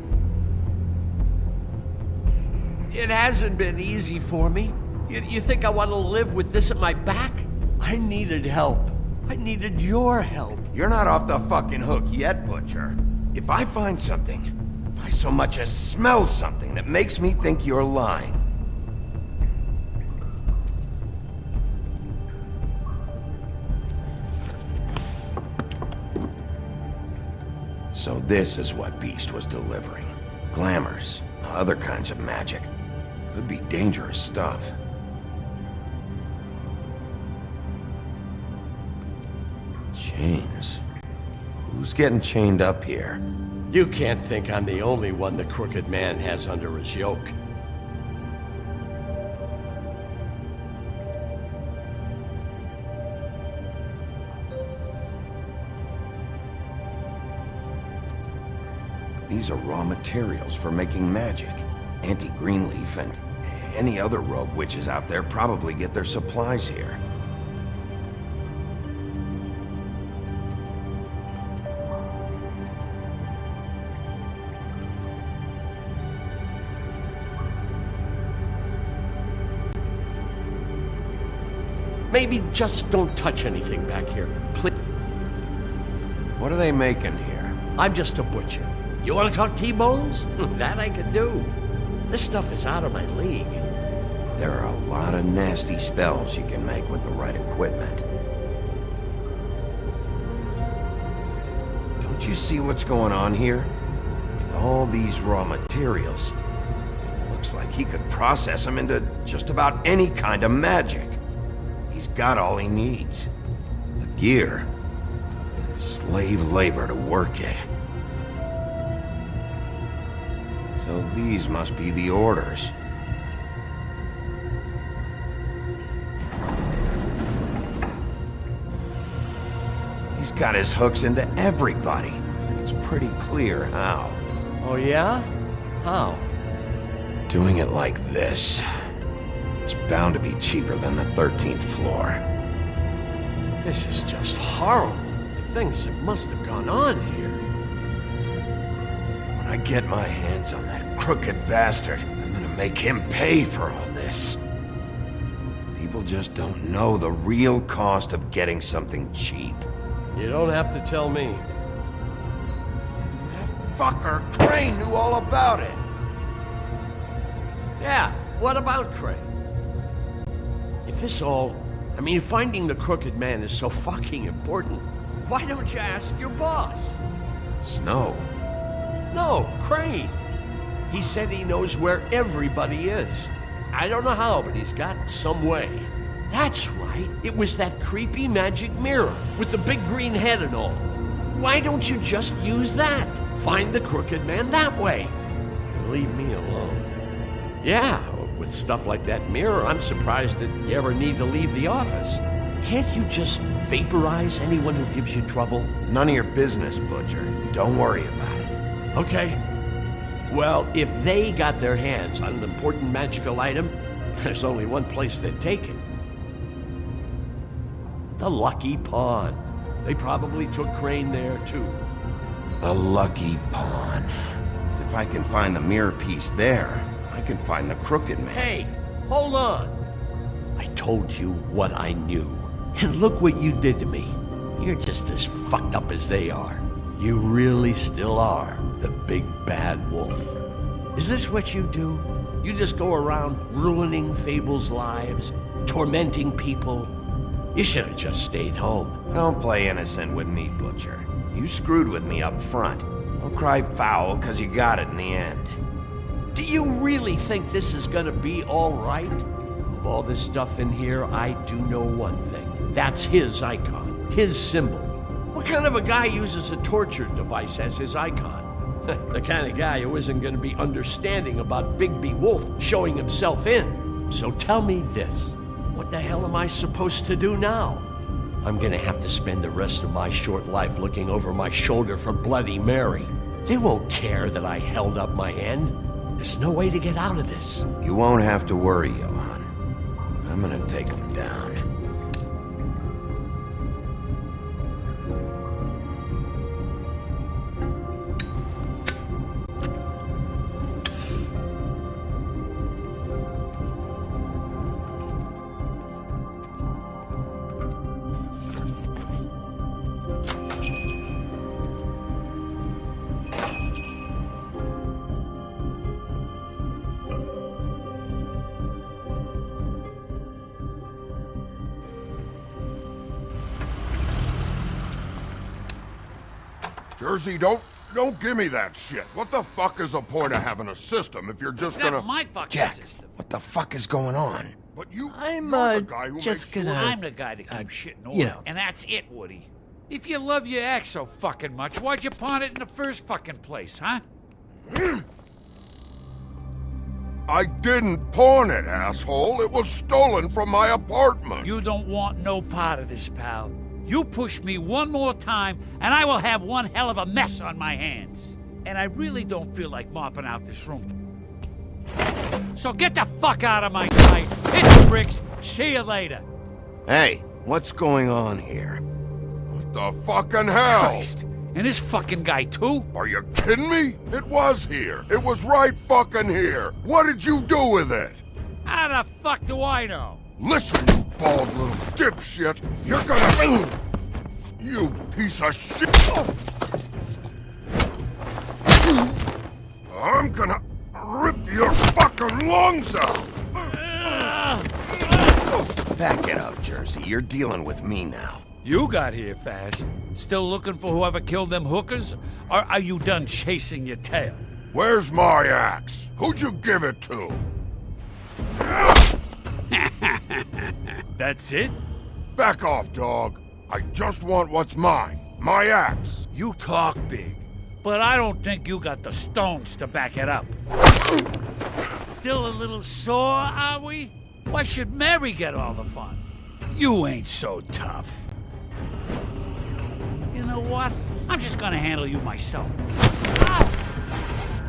It hasn't been easy for me. You think I want to live with this at my back? I needed help. I needed your help. You're not off the fucking hook yet, Butcher. If I find something, if I so much as smell something that makes me think you're lying. So this is what Beast was delivering. Glamours, other kinds of magic. Could be dangerous stuff. Chains. Who's getting chained up here? You can't think I'm the only one the Crooked Man has under his yoke. These are raw materials for making magic. Auntie Greenleaf and any other rogue witches out there probably get their supplies here. Maybe just don't touch anything back here, please. What are they making here? I'm just a butcher. You want to talk T-bones? That I can do. This stuff is out of my league. There are a lot of nasty spells you can make with the right equipment. Don't you see what's going on here? With all these raw materials, it looks like he could process them into just about any kind of magic. He's got all he needs. The gear, and slave labor to work it. So these must be the orders. He's got his hooks into everybody. And it's pretty clear how. Oh yeah? How? Doing it like this. It's bound to be cheaper than the 13th floor. This is just horrible. The things that must have gone on here. When I get my hands on that crooked bastard, I'm gonna make him pay for all this. People just don't know the real cost of getting something cheap. You don't have to tell me. That fucker Crane knew all about it. Yeah, what about Crane? If this all... I mean, finding the crooked man is so fucking important, why don't you ask your boss? Snow? No, Crane. He said he knows where everybody is. I don't know how, but he's got some way. That's right. It was that creepy magic mirror with the big green head and all. Why don't you just use that? Find the crooked man that way. And leave me alone. Yeah, with stuff like that mirror, I'm surprised that you ever need to leave the office. Can't you just vaporize anyone who gives you trouble? None of your business, Butcher. Don't worry about it. Okay. Well, if they got their hands on an important magical item, there's only one place they'd take it. The Lucky Pawn. They probably took Crane there, too. The Lucky Pawn. If I can find the mirror piece there, I can find the crooked man. Hey, hold on. I told you what I knew. And look what you did to me. You're just as fucked up as they are. You really still are the big bad wolf. Is this what you do? You just go around ruining Fable's lives, tormenting people? You should have just stayed home. Don't play innocent with me, Butcher. You screwed with me up front. Don't cry foul, because you got it in the end. Do you really think this is gonna be all right? Of all this stuff in here, I do know one thing. That's his icon, his symbol. What kind of a guy uses a torture device as his icon? The kind of guy who isn't gonna be understanding about Bigby Wolf showing himself in. So tell me this. What the hell am I supposed to do now? I'm gonna have to spend the rest of my short life looking over my shoulder for Bloody Mary. They won't care that I held up my end. There's no way to get out of this. You won't have to worry, Johan. I'm gonna take him down. Jersey, don't give me that shit. What the fuck is the point of having a system if you're just That's gonna... my fucking Jack, system. what the fuck is going on? But you... I'm, you're the guy who just makes gonna... sure- I'm the guy that keeps shit in order. you know. And that's it, Woody. If you love your ex so fucking much, why'd you pawn it in the first fucking place, huh? I didn't pawn it, asshole. It was stolen from my apartment. You don't want no part of this, pal. You push me one more time, and I will have one hell of a mess on my hands. and I really don't feel like mopping out this room. So get the fuck out of my sight. Hit the bricks. See you later. Hey, what's going on here? What the fucking hell? Christ. And this fucking guy, too? Are you kidding me? It was here. It was right fucking here. What did you do with it? How the fuck do I know? Listen, you bald little dipshit. You're gonna... You piece of shit. I'm gonna rip your fucking lungs out. Back it up, Jersey. You're dealing with me now. You got here fast. Still looking for whoever killed them hookers? Or are you done chasing your tail? Where's my axe? Who'd you give it to? That's it? Back off, dog. I just want what's mine. My axe. You talk big, but I don't think you got the stones to back it up. Still a little sore, are we? Why should Mary get all the fun? You ain't so tough. You know what? I'm just gonna handle you myself. Ah!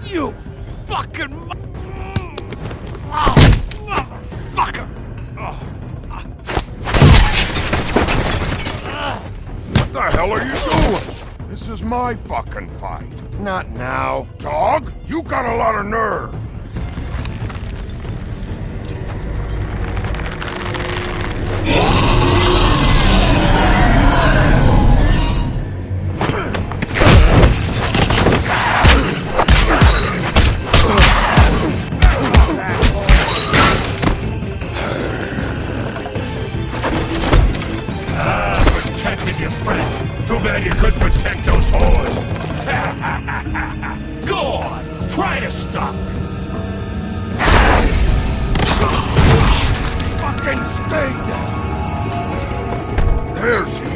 You fucking motherfucker! What the hell are you doing? This is my fucking fight. Not now. Dog, you got a lot of nerve. Protected your friend. Too bad you couldn't protect those whores. Go on, try to stop me. Fucking stay down. There she is.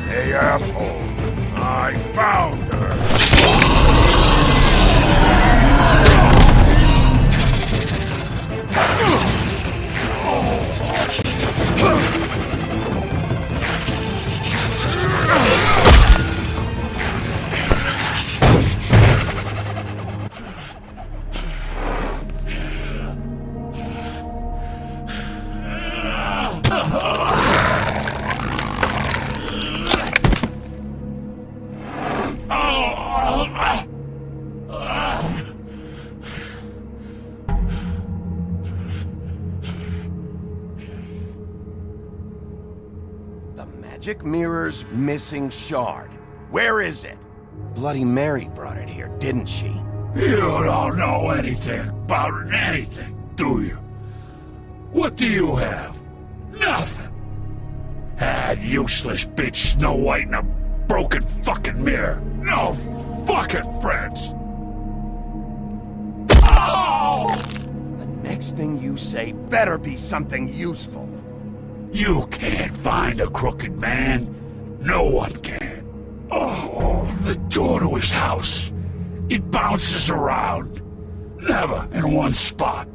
Hey, asshole. I found her. The magic mirror's missing shard. Where is it? Bloody Mary brought it here, didn't she? You don't know anything about anything, do you? What do you have? Nothing. Had useless bitch Snow White and a broken fucking mirror. No fucking friends. Oh! The next thing you say better be something useful. You can't find a crooked man. No one can. Oh, the door to his house. It bounces around. Never in one spot.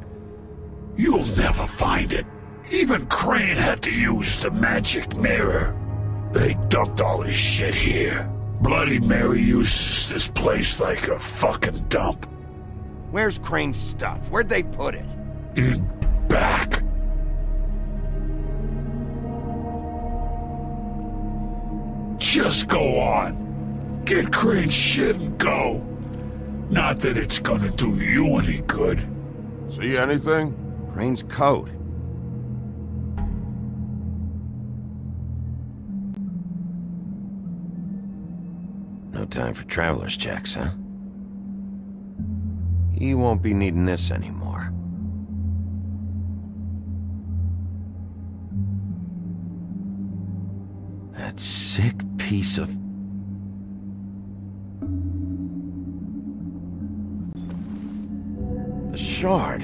You'll never find it. Even Crane had to use the magic mirror. They dumped all his shit here. Bloody Mary uses this place like a fucking dump. Where's Crane's stuff? Where'd they put it? In back. Just go on. Get Crane's shit and go. Not that it's gonna do you any good. See anything? Crane's coat. No time for traveler's checks, huh? He won't be needing this anymore. That sick piece of... The shard.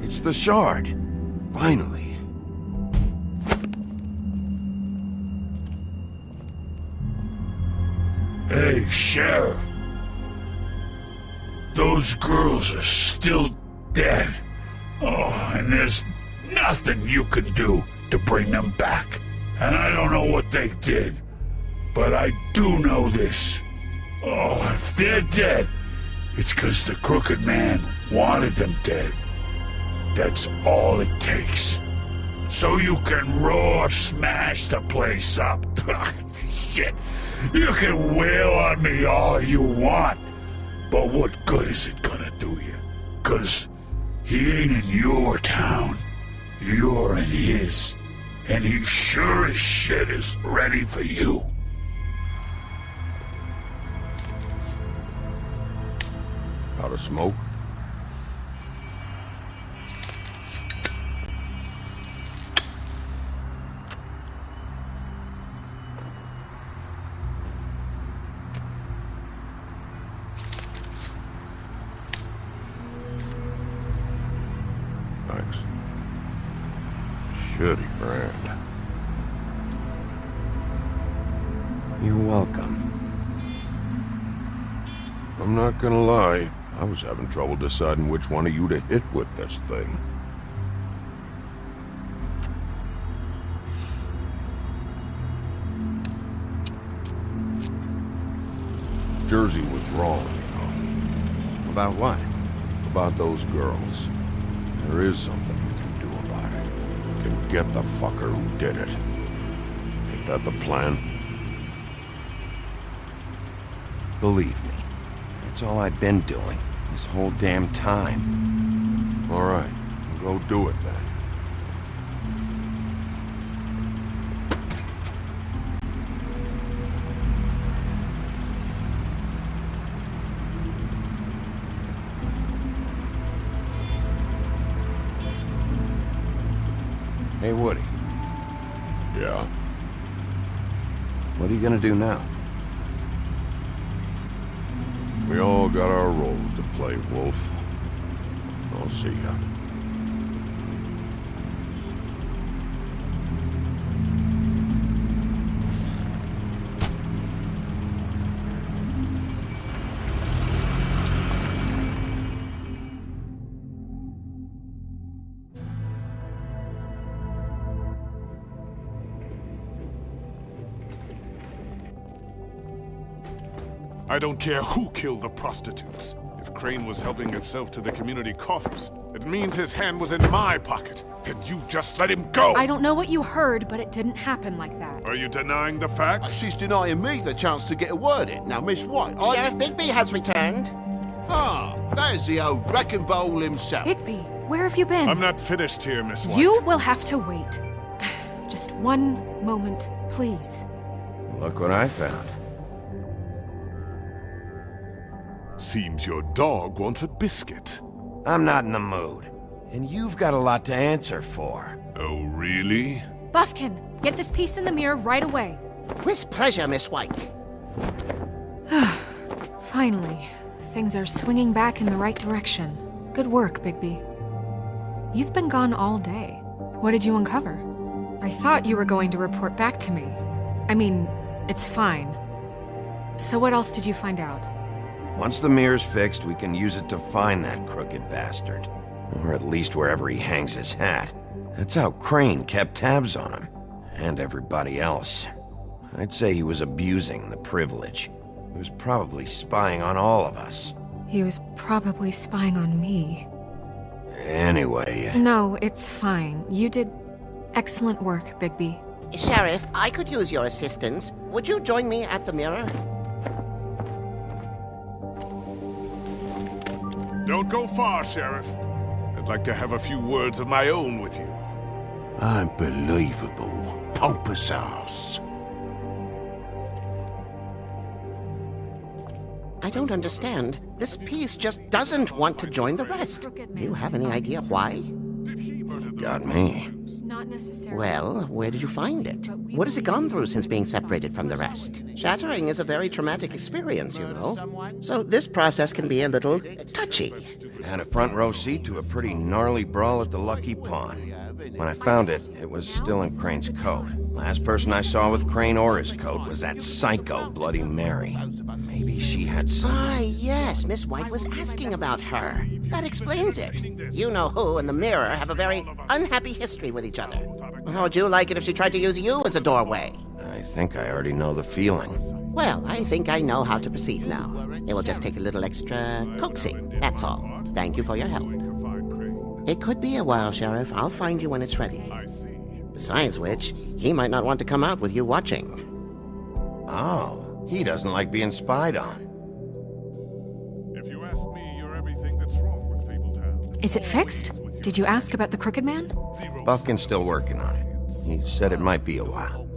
It's the shard. Finally. Hey, Sheriff. Those girls are still dead. Oh, and there's nothing you can do to bring them back. And I don't know what they did, but I do know this. Oh, if they're dead, it's 'cause the Crooked Man wanted them dead. That's all it takes. So you can raw smash the place up. Shit. You can wail on me all you want, but what good is it gonna do you? 'Cause he ain't in your town. You're in his. And he sure as shit is ready for you. Out of smoke? Thanks. Shitty brand. You're welcome. I'm not gonna lie, I was having trouble deciding which one of you to hit with this thing. Jersey was wrong, you know. About what? About those girls. There is something you can do about it. You can get the fucker who did it. Ain't that the plan? Believe me, that's all I've been doing this whole damn time. All right, go do it then. Hey, Woody. Yeah? What are you gonna do now? We all got our roles to play, Wolf. I'll see ya. I don't care who killed the prostitutes. If Crane was helping himself to the community coffers, it means his hand was in my pocket, and you just let him go! I don't know what you heard, but it didn't happen like that. Are you denying the facts? She's denying me the chance to get a word in. Now, Miss White, Sheriff Bigby has returned. Ah, there's the old wrecking bowl himself. Bigby, where have you been? I'm not finished here, Miss White. You will have to wait. Just one moment, please. Look what I found. Seems your dog wants a biscuit. I'm not in the mood. And you've got a lot to answer for. Oh, really? Buffkin, get this piece in the mirror right away. With pleasure, Miss White. Finally, things are swinging back in the right direction. Good work, Bigby. You've been gone all day. What did you uncover? I thought you were going to report back to me. I mean, it's fine. So what else did you find out? Once the mirror's fixed, we can use it to find that crooked bastard. Or at least wherever he hangs his hat. That's how Crane kept tabs on him. And everybody else. I'd say he was abusing the privilege. He was probably spying on all of us. He was probably spying on me. Anyway... No, it's fine. You did excellent work, Bigby. Sheriff, I could use your assistance. Would you join me at the mirror? Don't go far, Sheriff. I'd like to have a few words of my own with you. Unbelievable. Pompous ass. I don't understand. This piece just doesn't want to join the rest. Do you have any idea why? Got me. Not necessarily. Well, where did you find it? What has it gone through since being separated from the rest? Shattering is a very traumatic experience, you know. So this process can be a little touchy. It had a front row seat to a pretty gnarly brawl at the Lucky Pawn. When I found it, it was still in Crane's coat. Last person I saw with Crane or his coat was that psycho Bloody Mary. Maybe she had some... Ah, yes, Miss White was asking about her. That explains it. You know who and the Mirror have a very unhappy history with each other. How would you like it if she tried to use you as a doorway? I think I already know the feeling. Well, I think I know how to proceed now. It will just take a little extra coaxing, that's all. Thank you for your help. It could be a while, Sheriff. I'll find you when it's ready. Besides which, he might not want to come out with you watching. Oh, he doesn't like being spied on. If you ask me, you're everything that's wrong with Fabletown. Is it fixed? Did you ask about the Crooked Man? Buffkin's still working on it. He said it might be a while.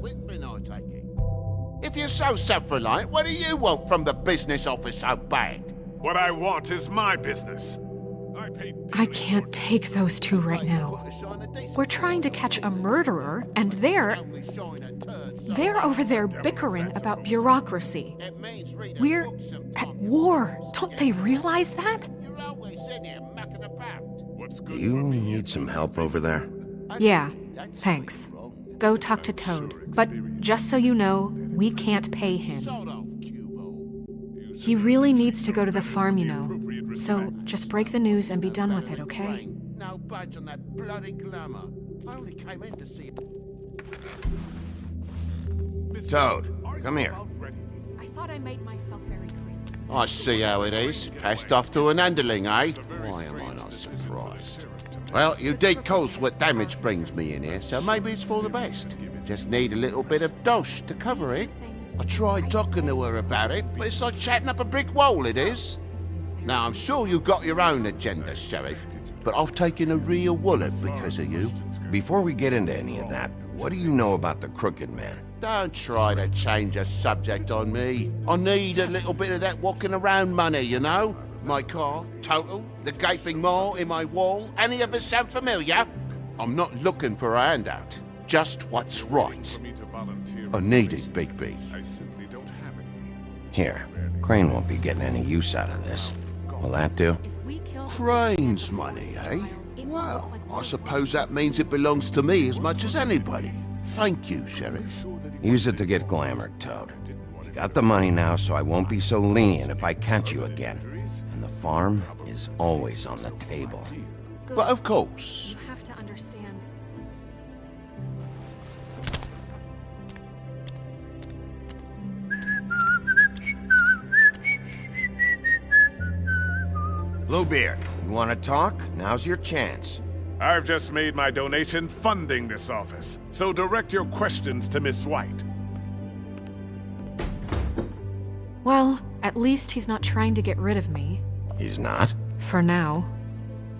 If you're so self-reliant, what do you want from the business office so bad? What I want is my business. I can't take those two right now. We're trying to catch a murderer, and they're over there bickering about bureaucracy. We're at war. Don't they realize that? Do you need some help over there? Yeah, thanks. Go talk to Toad. But just so you know, we can't pay him. He really needs to go to the farm, you know. So just break the news and be done with it, okay? No budge on that bloody glamour. I only came in to see... Toad, come here. I thought I made myself very clear. I see how it is. Passed off to an underling, eh? Why am I not surprised? Well, you did cause what damage brings me in here, so maybe it's for the best. Just need a little bit of dosh to cover it. I tried talking to her about it, but it's like chatting up a brick wall, it is. Now, I'm sure you've got your own agenda, Sheriff, but I've taken a real wallet because of you. Before we get into any of that, what do you know about the Crooked Man? Don't try to change a subject on me. I need a little bit of that walking around money, you know? My car, total, the gaping maw in my wall. Any of us sound familiar? I'm not looking for a handout. Just what's right. I need it, Bigby. Here, Crane won't be getting any use out of this. Will that do? Crane's money, eh? Well, I suppose that means it belongs to me as much as anybody. Thank you, Sheriff. Use it to get glamored, Toad. You got the money now, so I won't be so lenient if I catch you again. And the farm is always on the table. But of course. You have to understand. Bluebeard, you want to talk? Now's your chance. I've just made my donation funding this office, so direct your questions to Miss White. Well, at least he's not trying to get rid of me. He's not? For now.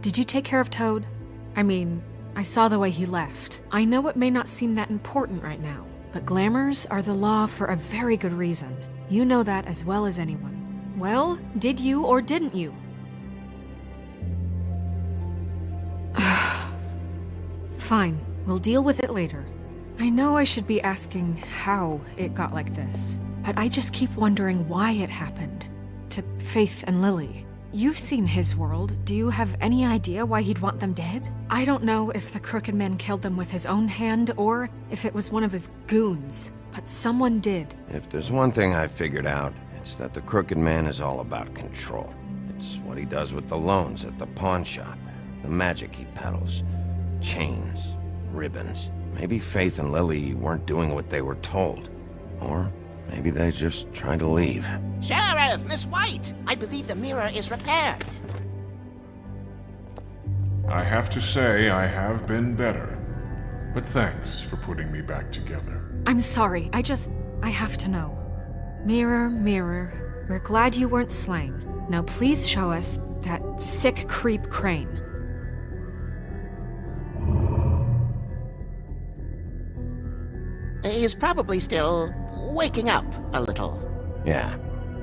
Did you take care of Toad? I mean, I saw the way he left. I know it may not seem that important right now, but glamours are the law for a very good reason. You know that as well as anyone. Well, did you or didn't you? Fine, we'll deal with it later. I know I should be asking how it got like this, but I just keep wondering why it happened. To Faith and Lily. You've seen his world. Do you have any idea why he'd want them dead? I don't know if the Crooked Man killed them with his own hand or if it was one of his goons, but someone did. If there's one thing I figured out, it's that the Crooked Man is all about control. It's what he does with the loans at the pawn shop, the magic he peddles. Chains, ribbons. Maybe Faith and Lily weren't doing what they were told. Or maybe they're just trying to leave. Sheriff, Miss White, I believe the mirror is repaired. I have to say I have been better. But thanks for putting me back together. I'm sorry, I have to know. Mirror, mirror, we're glad you weren't slain. Now please show us that sick creep Crane. He's probably still waking up a little. Yeah,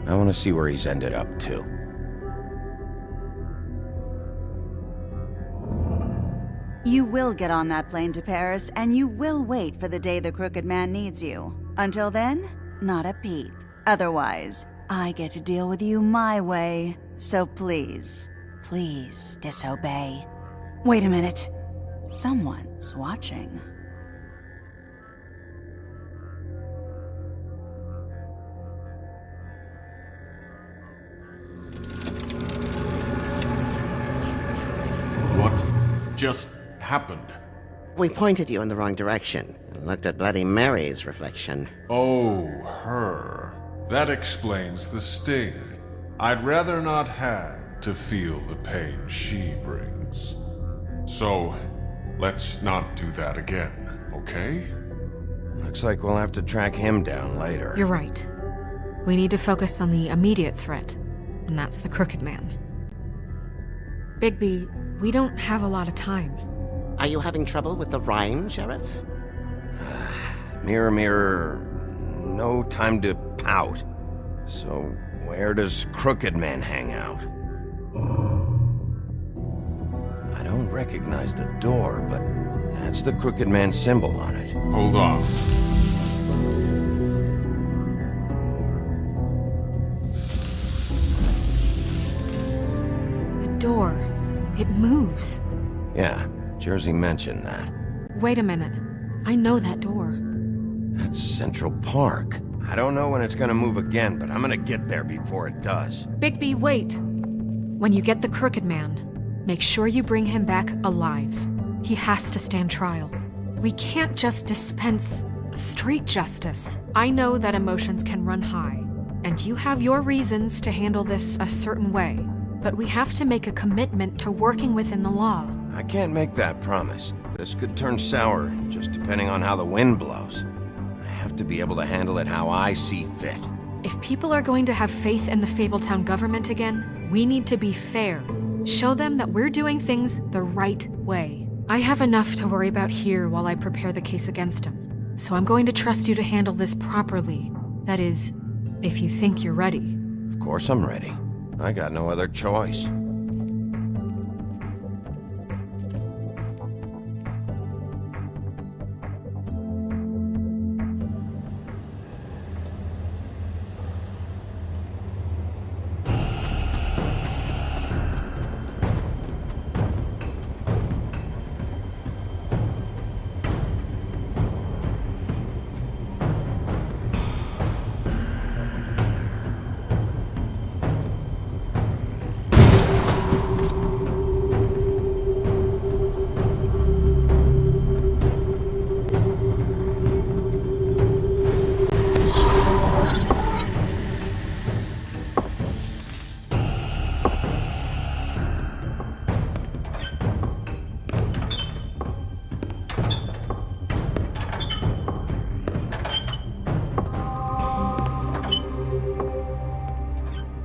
I want to see where he's ended up, too. You will get on that plane to Paris, and you will wait for the day the Crooked Man needs you. Until then, not a peep. Otherwise, I get to deal with you my way. So please, please disobey. Wait a minute. Someone's watching. What just happened? We pointed you in the wrong direction and looked at Bloody Mary's reflection. Oh, her. That explains the sting. I'd rather not have to feel the pain she brings. So, let's not do that again, okay? Looks like we'll have to track him down later. You're right. We need to focus on the immediate threat, and that's the Crooked Man. Bigby, we don't have a lot of time. Are you having trouble with the rhyme, Sheriff? Mirror, mirror, no time to pout. So, where does Crooked Man hang out? I don't recognize the door, but that's the Crooked Man symbol on it. Hold on. The door. It moves. Yeah, Jersey mentioned that. Wait a minute. I know that door. That's Central Park. I don't know when it's gonna move again, but I'm gonna get there before it does. Bigby, wait! When you get the Crooked Man, make sure you bring him back alive. He has to stand trial. We can't just dispense street justice. I know that emotions can run high, and you have your reasons to handle this a certain way, but we have to make a commitment to working within the law. I can't make that promise. This could turn sour, just depending on how the wind blows. I have to be able to handle it how I see fit. If people are going to have faith in the Fabletown government again, we need to be fair. Show them that we're doing things the right way. I have enough to worry about here while I prepare the case against him. So I'm going to trust you to handle this properly. That is, if you think you're ready. Of course I'm ready. I got no other choice.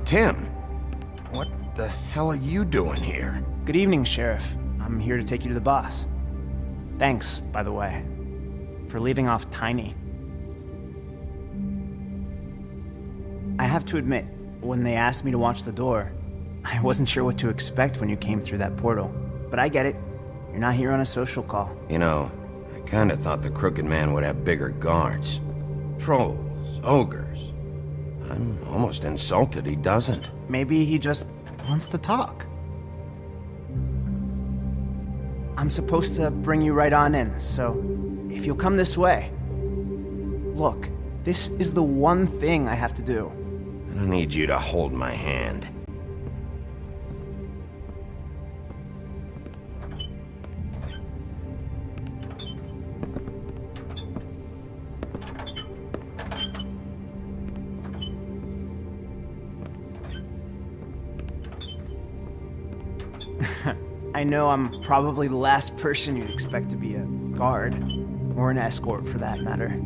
Tim, what the hell are you doing here? Good evening, Sheriff. I'm here to take you to the boss. Thanks, by the way, for leaving off Tiny. I have to admit, when they asked me to watch the door, I wasn't sure what to expect when you came through that portal. But I get it. You're not here on a social call. You know, I kinda thought the Crooked Man would have bigger guards. Trolls, ogres. I'm almost insulted he doesn't. Maybe he just wants to talk. I'm supposed to bring you right on in, so if you'll come this way. Look, this is the one thing I have to do. I don't need you to hold my hand. I know I'm probably the last person you'd expect to be a guard, or an escort for that matter.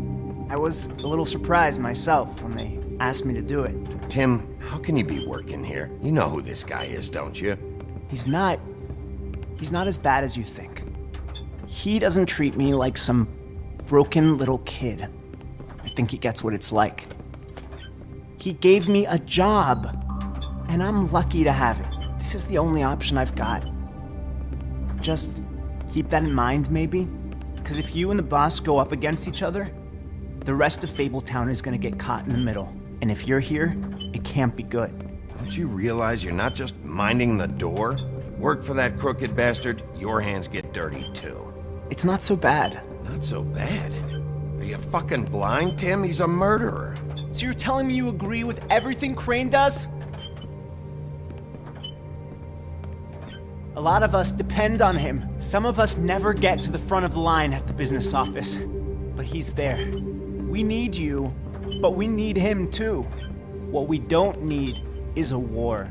I was a little surprised myself when they asked me to do it. Tim, how can you be working here? You know who this guy is, don't you? He's not as bad as you think. He doesn't treat me like some broken little kid. think he gets what it's like. He gave me a job, and I'm lucky to have it. This is the only option I've got. Just keep that in mind, maybe? Because if you and the boss go up against each other, the rest of Fabletown is gonna get caught in the middle. And if you're here, it can't be good. Don't you realize you're not just minding the door? Work for that crooked bastard, your hands get dirty too. It's not so bad. Not so bad? Are you fucking blind, Tim? He's a murderer. So you're telling me you agree with everything Crane does? A lot of us depend on him. Some of us never get to the front of the line at the business office. But he's there. We need you, but we need him too. What we don't need is a war.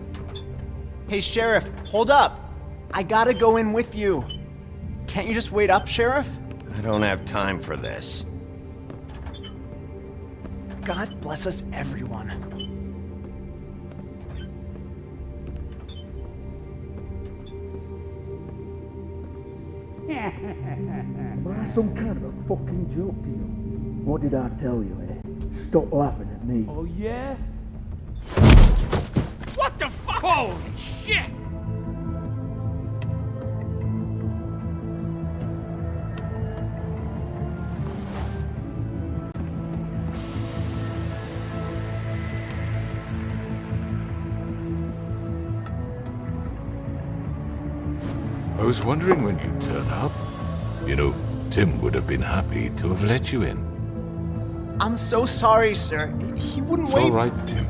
Hey, Sheriff, hold up. I gotta go in with you. Can't you just wait up, Sheriff? I don't have time for this. God bless us, everyone. Am I some kind of a fucking joke to you? What did I tell you, eh? Stop laughing at me. Oh, yeah? What the fuck? Holy shit! I was wondering when you'd turn up. You know, Tim would have been happy to have let you in. I'm so sorry, sir. He wouldn't It's wait. all right, Tim.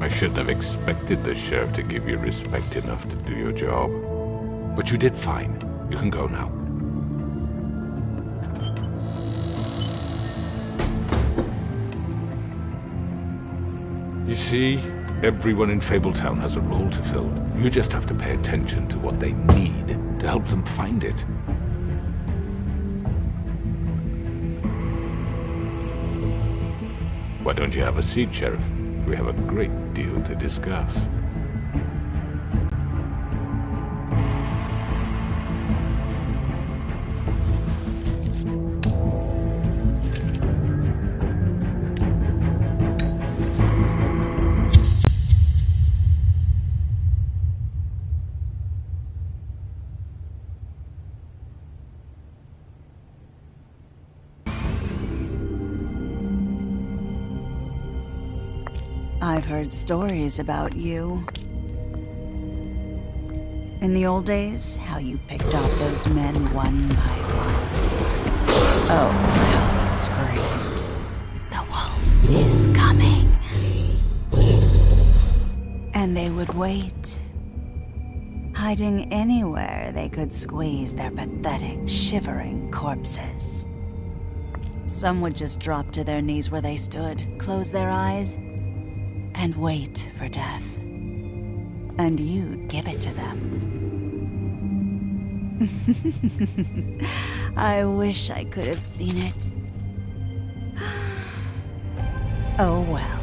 I shouldn't have expected the sheriff to give you respect enough to do your job. But you did fine. You can go now. You see, everyone in Fabletown has a role to fill. You just have to pay attention to what they need to help them find it. Why don't you have a seat, Sheriff? We have a great deal to discuss. I've heard stories about you. In the old days, how you picked off those men one by one. Oh, how they screamed. The wolf is coming. And they would wait, hiding anywhere they could squeeze their pathetic, shivering corpses. Some would just drop to their knees where they stood, close their eyes, and wait for death. And you'd give it to them. I wish I could have seen it. Oh well.